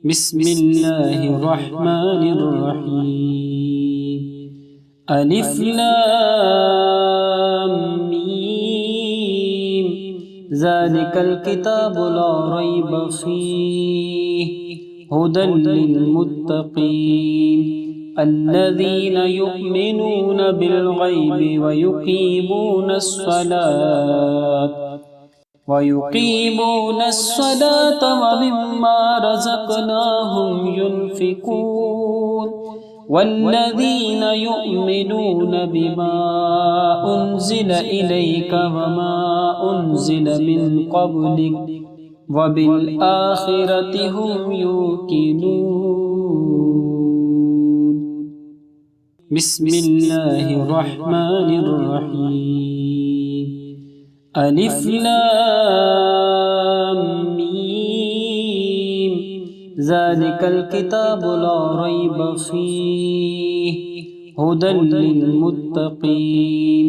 बिस्मिल्लाहिर्रहमानिर्रहीम। अलिफ लाम मीम। ज़ालिकल किताबु ला रैब फ़ीह हुदल लिल मुत्तक़ीन अल्लज़ीना युमिनूना बिल ग़ैबि व युक़ीमूना अस्सलात व मिम्मा रज़क़नाहुम युनफ़िक़ून वल्लज़ीना युमिनूना बिमा उन्ज़िल इलैक व मा उन्ज़िल मिन क़ब्लिक व बिल आखिरति हुम यूक़िनून। बिस्मिल्लाहिर्रहमानिर्रहीम। अलिफ लाम मीम। ज़ालिकल किताबु ला रैब फ़ीह हुदल लिल मुत्तक़ीन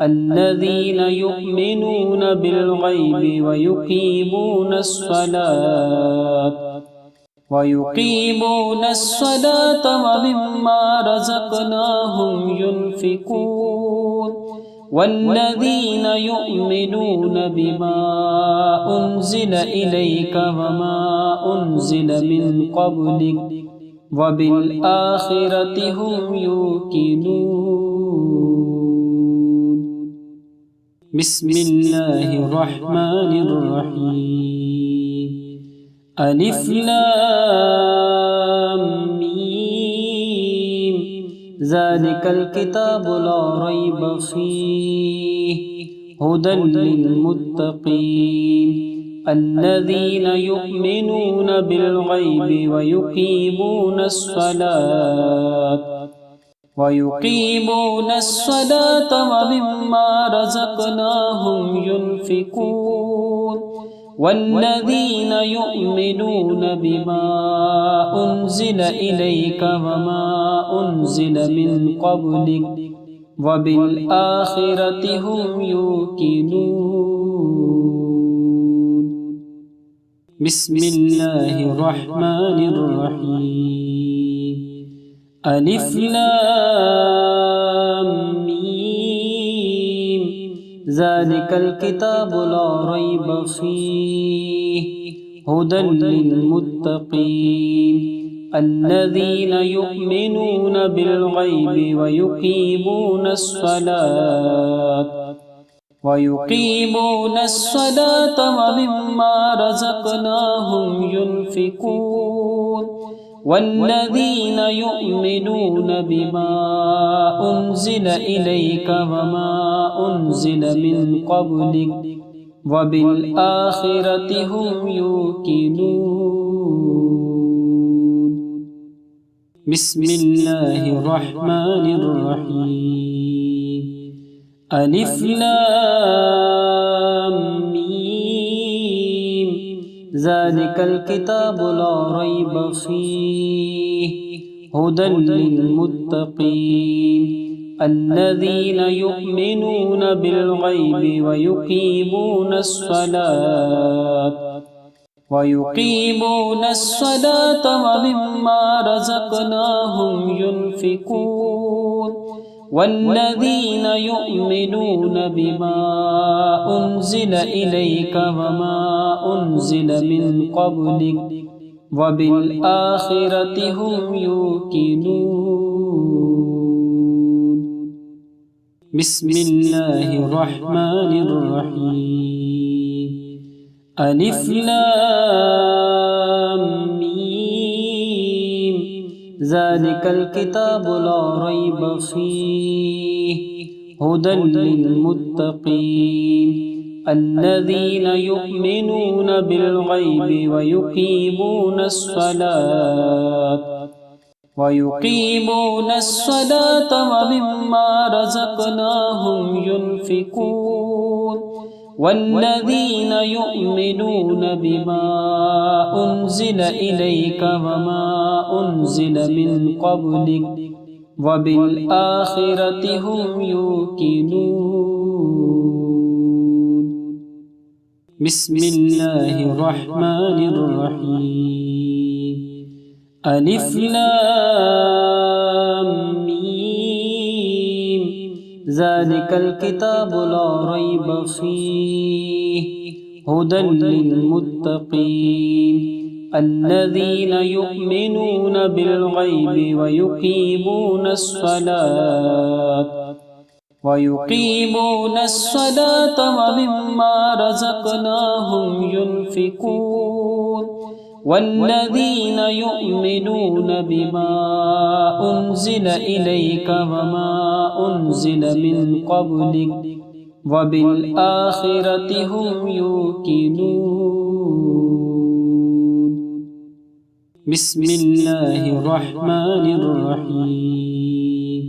अल्लज़ीना युमिनूना बिल ग़ैबि व युक़ीमूना अस्सलात व मिम्मा रज़क़नाहुम युनफ़िक़ून वल्लज़ीना युमिनूना बिमा उन्ज़िल इलैक व मा उन्ज़िल मिन क़ब्लिक व बिल आखिरति हुम यूक़िनून। बिस्मिल्लाहिर्रहमानिर्रहीम। अलिफ लाम मीम। ज़ालिकल किताबु ला रैब फ़ीह हुदल लिल मुत्तक़ीन अल्लज़ीना युमिनूना बिल ग़ैबि व युक़ीमूना अस्सलात व मिम्मा रज़क़नाहुम युनफ़िक़ून वल्लज़ीना युमिनूना बिमा उन्ज़िल इलैक व मा उन्ज़िल मिन क़ब्लिक व बिल आखिरति हुम यूक़िनून। बिस्मिल्लाहिर्रहमानिर्रहीम। अलिफ लाम मीम। ज़ालिकल किताबु ला रैब फ़ीह हुदल लिल मुत्तक़ीन अल्लज़ीना युमिनूना बिल ग़ैबि व युक़ीमूना अस्सलात व मिम्मा रज़क़नाहुम युनफ़िक़ून वल्लज़ीना युमिनूना बिमा उन्ज़िल इलैक व मा उन्ज़िल मिन क़ब्लिक व बिल आखिरति हुम यूक़िनून। बिस्मिल्लाहिर्रहमानिर्रहीम। अलिफ लाम मीम। ज़ालिकल किताबु ला रैब फ़ीह हुदल लिल मुत्तक़ीन अल्लज़ीना युमिनूना बिल ग़ैबि व युक़ीमूना अस्सलात व मिम्मा रज़क़नाहुम युनफ़िक़ून वल्लज़ीना युमिनूना बिमा उन्ज़िल इलैक व मा उन्ज़िल मिन क़ब्लिक व बिल आखिरति हुम यूक़िनून। बिस्मिल्लाहिर्रहमानिर्रहीम। अलिफ लाम मीम। ज़ालिकल किताबु ला रैब फ़ीह हुदल लिल मुत्तक़ीन अल्लज़ीना युमिनूना बिल ग़ैबि व युक़ीमूना अस्सलात व मिम्मा रज़क़नाहुम युनफ़िक़ून वल्लज़ीना युमिनूना बिमा उन्ज़िल इलैक व मा उन्ज़िल मिन क़ब्लिक व बिल आखिरति हुम यूक़िनून। बिस्मिल्लाहिर्रहमानिर्रहीम। ألف لام ميم ذلك الكتاب لا ريب فيه هدى للمتقين الذين يؤمنون بالغيب ويقيمون الصلاة ومما رزقناهم ينفقون والذين يؤمنون بما أنزل إليك وما أنزل من قبلك وبالآخرة هم يوقنون. بسم الله الرحمن الرحيم.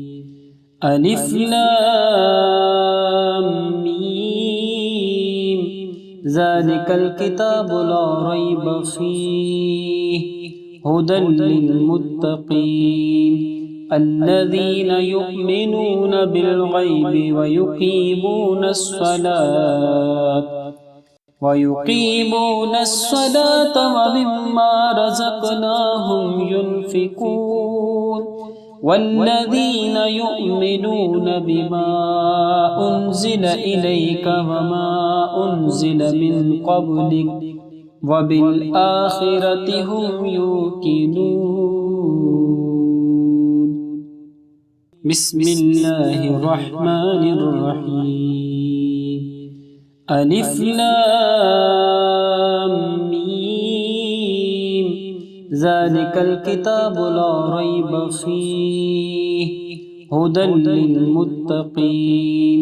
ألف لام ميم ذلك الكتاب لا ريب فيه هدى للمتقين الذين يؤمنون بالغيب ويقيمون الصلاة ومما رزقناهم ينفقون والذين يؤمنون بما أنزل إليك وما أنزل من قبلك وبالآخرة هم يوقنون. بسم الله الرحمن الرحيم. ألف لام ميم ذلك الكتاب لا ريب فيه هدى للمتقين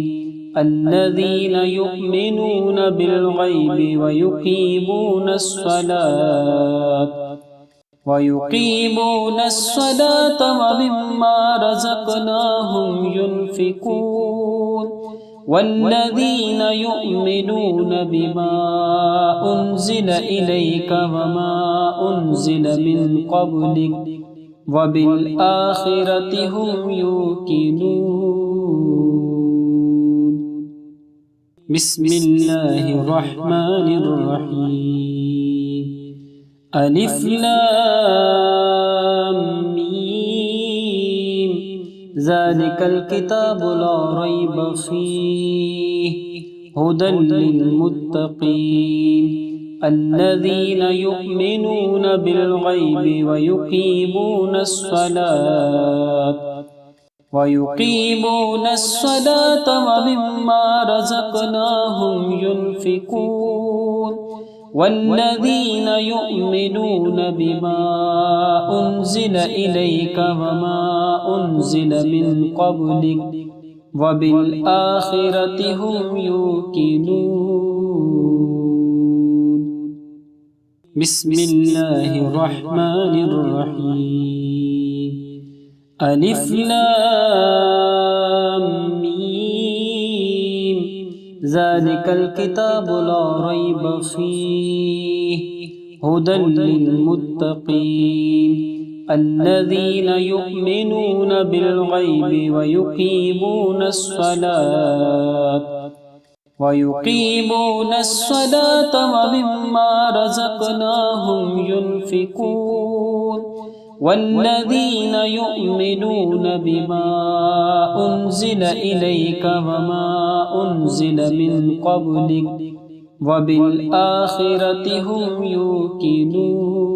الذين يؤمنون بالغيب ويقيمون الصلاة ومما رزقناهم ينفقون والذين يؤمنون بما أنزل إليك وما أنزل من قبلك وبالآخرة هم يوقنون. بسم الله الرحمن الرحيم. ألف لام ميم ذلك الكتاب لا ريب فيه هدى للمتقين الذين يؤمنون بالغيب ويقيمون الصلاة ومما رزقناهم ينفقون والذين يؤمنون بما أنزل إليك وما أنزل من قبلك وبالآخرة هم يوقنون. بسم الله الرحمن الرحيم. ألف لام ميم ذلك الكتاب لا ريب فيه هدى للمتقين الذين يؤمنون بالغيب ويقيمون الصلاة ومما رزقناهم ينفقون والذين يؤمنون بما أنزل إليك وما أنزل من قبلك وبالآخرة هم يوقنون.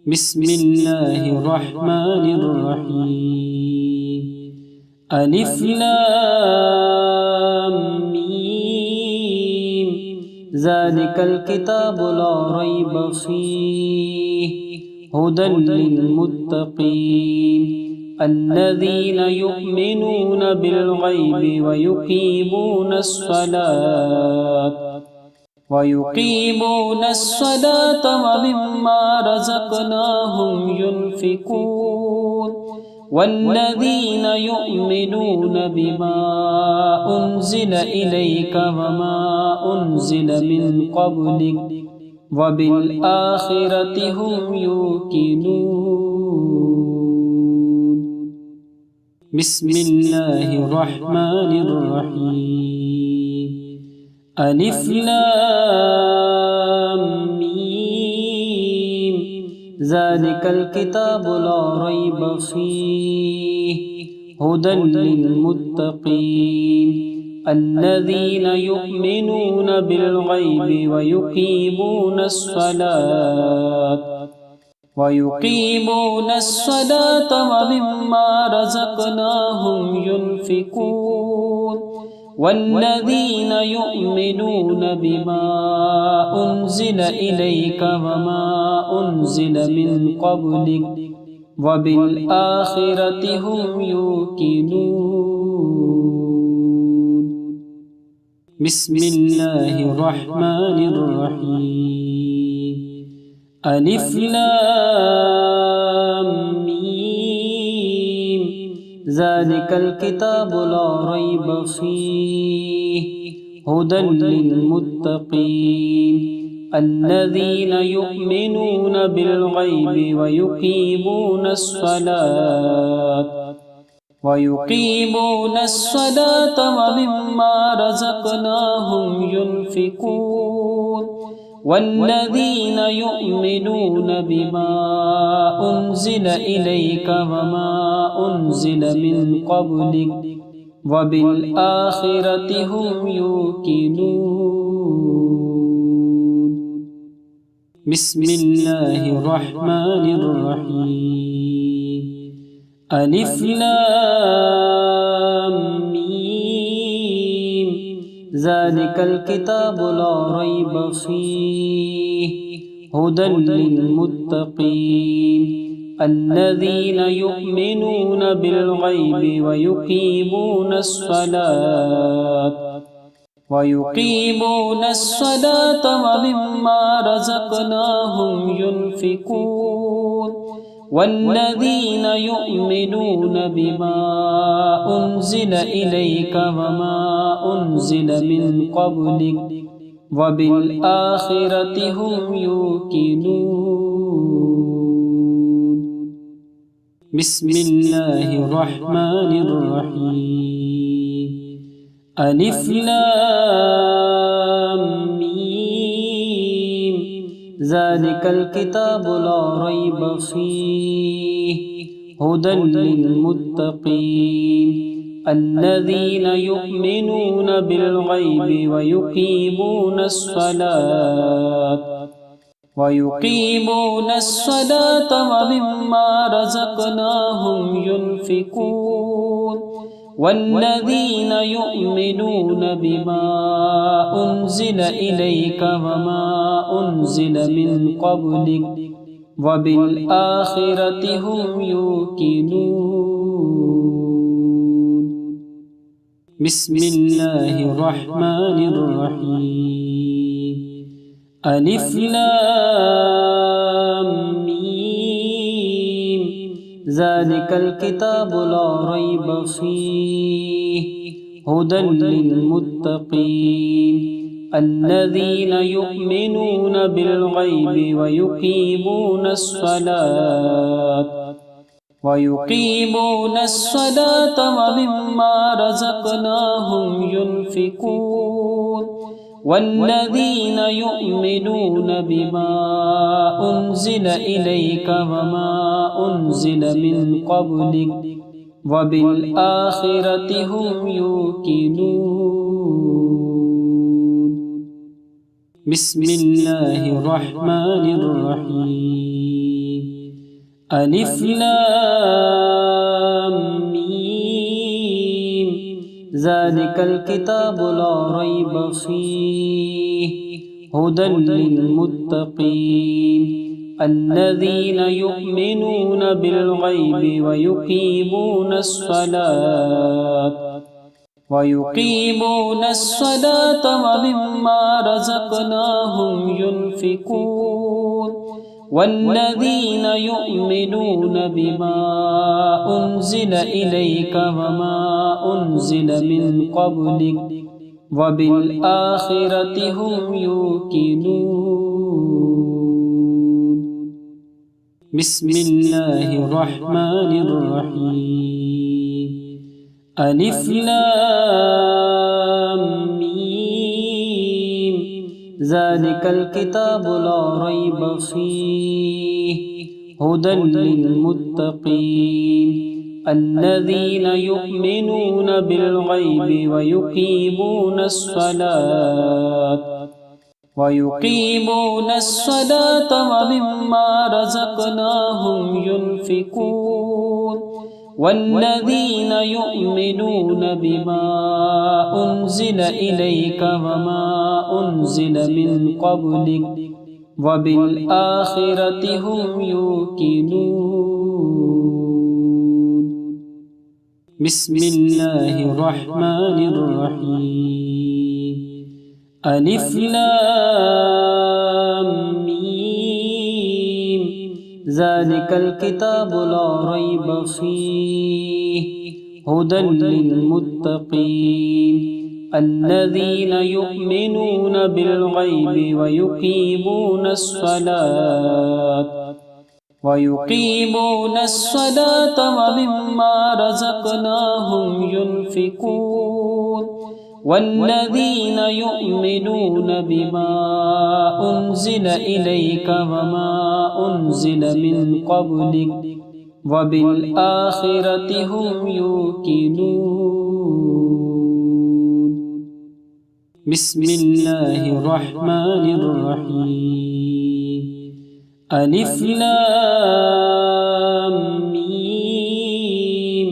بسم الله الرحمن الرحيم. ألف لام ميم ذلك الكتاب لا ريب فيه هدى للمتقين الذين يؤمنون بالغيب ويقيمون الصلاة ومما رزقناهم ينفقون والذين يؤمنون بما أنزل إليك وما أنزل من قبلك وبالآخرة هم يوقنون. بسم الله الرحمن الرحيم. ألف لام ميم ذلك الكتاب لا ريب فيه هدى للمتقين الذين يؤمنون بالغيب ويقيمون الصلاة ومما رزقناهم ينفقون والذين يؤمنون بما أنزل إليك وما أنزل من قبلك وبالآخرة هم يوقنون. بسم الله الرحمن الرحيم. ألف لام ميم ذلك الكتاب لا ريب فيه هدى للمتقين الذين يؤمنون بالغيب ويقيمون الصلاة ومما رزقناهم ينفقون والذين يؤمنون بما أنزل إليك وما أنزل من قبلك وبالآخرة هم يوقنون. بسم الله الرحمن الرحيم. ألف لام ميم ذلك الكتاب لا ريب فيه هدى للمتقين الذين يؤمنون بالغيب ويقيمون الصلاة ومما رزقناهم ينفقون والذين يؤمنون بما أنزل إليك وما أنزل من قبلك وبالآخرة هم يوقنون. بسم الله الرحمن الرحيم. ألف لام ميم ذلك الكتاب لا ريب فيه هدى للمتقين الذين يؤمنون بالغيب ويقيمون الصلاة ومما رزقناهم ينفقون والذين يؤمنون بما أنزل إليك وما أنزل من قبلك وبالآخرة هم يوقنون. بسم الله الرحمن الرحيم. ألف لام ميم ذلك الكتاب لا ريب فيه هدى للمتقين الذين يؤمنون بالغيب ويقيمون الصلاة ومما رزقناهم ينفقون والذين يؤمنون بما أنزل إليك وما أنزل من قبلك وبالآخرة هم يوقنون. بسم الله الرحمن الرحيم. ألف لام ميم ذلك الكتاب لا ريب فيه هدى للمتقين الذين يؤمنون بالغيب ويقيمون الصلاة ومما رزقناهم ينفقون والذين يؤمنون بما أنزل إليك وما أنزل من قبلك وبالآخرة هم يوقنون. بسم الله الرحمن الرحيم. ألف لام ميم ज़ालिकल किताबु ला रैब फ़ीह हुदल लिल्मुत्तक़ीन الذين يؤمنون بالغيب ويقيمون الصلاة ومما رزقناهم ينفقون والذين يؤمنون بما أنزل إليك وما أنزل من قبلك وبالآخرة هم يوقنون بسم الله الرحمن الرحيم ألف لام ميم ذلك الكتاب لا ريب فيه هدى للمتقين الذين يؤمنون بالغيب ويقيمون الصلاة ومما رزقناهم ينفقون والذين يؤمنون بما أنزل إليك وما أنزل من قبلك وبالآخرة هم يوقنون بسم الله الرحمن الرحيم ألف لام ميم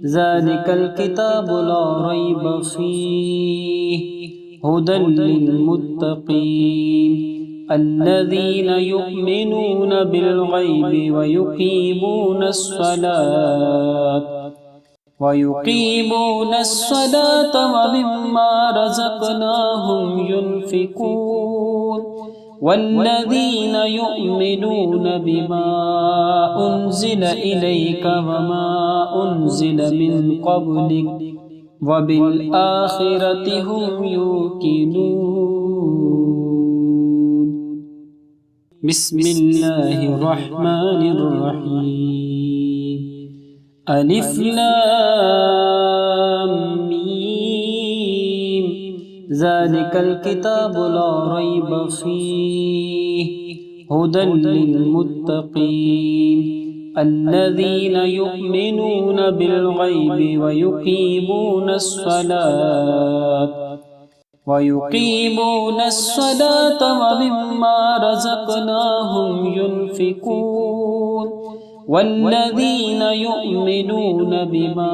ذلك الكتاب لا ريب فيه هدى للمتقين الذين يؤمنون بالغيب ويقيمون الصلاة ومما رزقناهم ينفقون والذين يؤمنون بما أنزل إليك وما أنزل من قبلك وبالآخرة هم يوقنون بسم الله الرحمن الرحيم ألف لام ميم ذلك الكتاب لا ريب فيه هدى للمتقين الذين يؤمنون بالغيب ويقيمون الصلاة ومما رزقناهم ينفقون والذين يؤمنون بما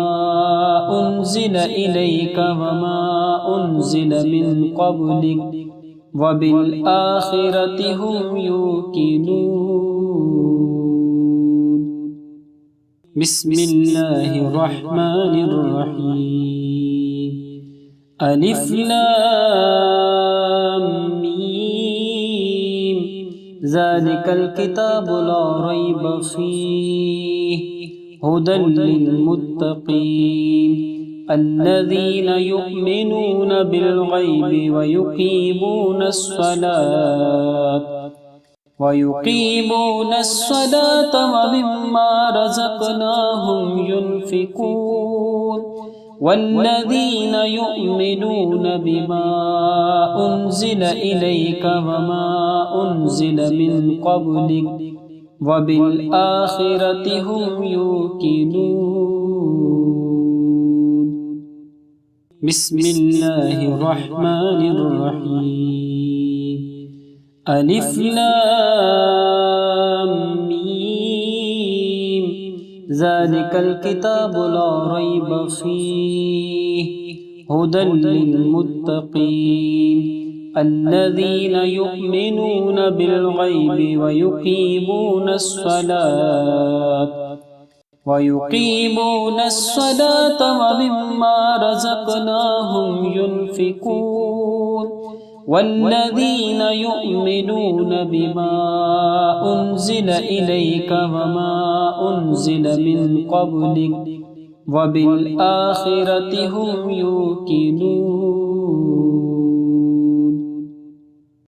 أنزل إليك وما أنزل من قبلك وبالآخرة هم يوقنون بسم الله الرحمن الرحيم ألف لام ميم ذلك الكتاب لا ريب فيه هدى للمتقين الذين يؤمنون بالغيب ويقيمون الصلاة ومما رزقناهم ينفقون والذين يؤمنون بما أنزل إليك وما أنزل من قبلك وبالآخرة هم يوقنون بسم الله الرحمن الرحيم ألف لام ميم ذلك الكتاب لا ريب فيه هدى للمتقين الذين يؤمنون بالغيب ويقيمون الصلاة ومما رزقناهم ينفقون والذين يؤمنون بما أنزل إليك وما أنزل من قبلك وبالآخرة هم يوقنون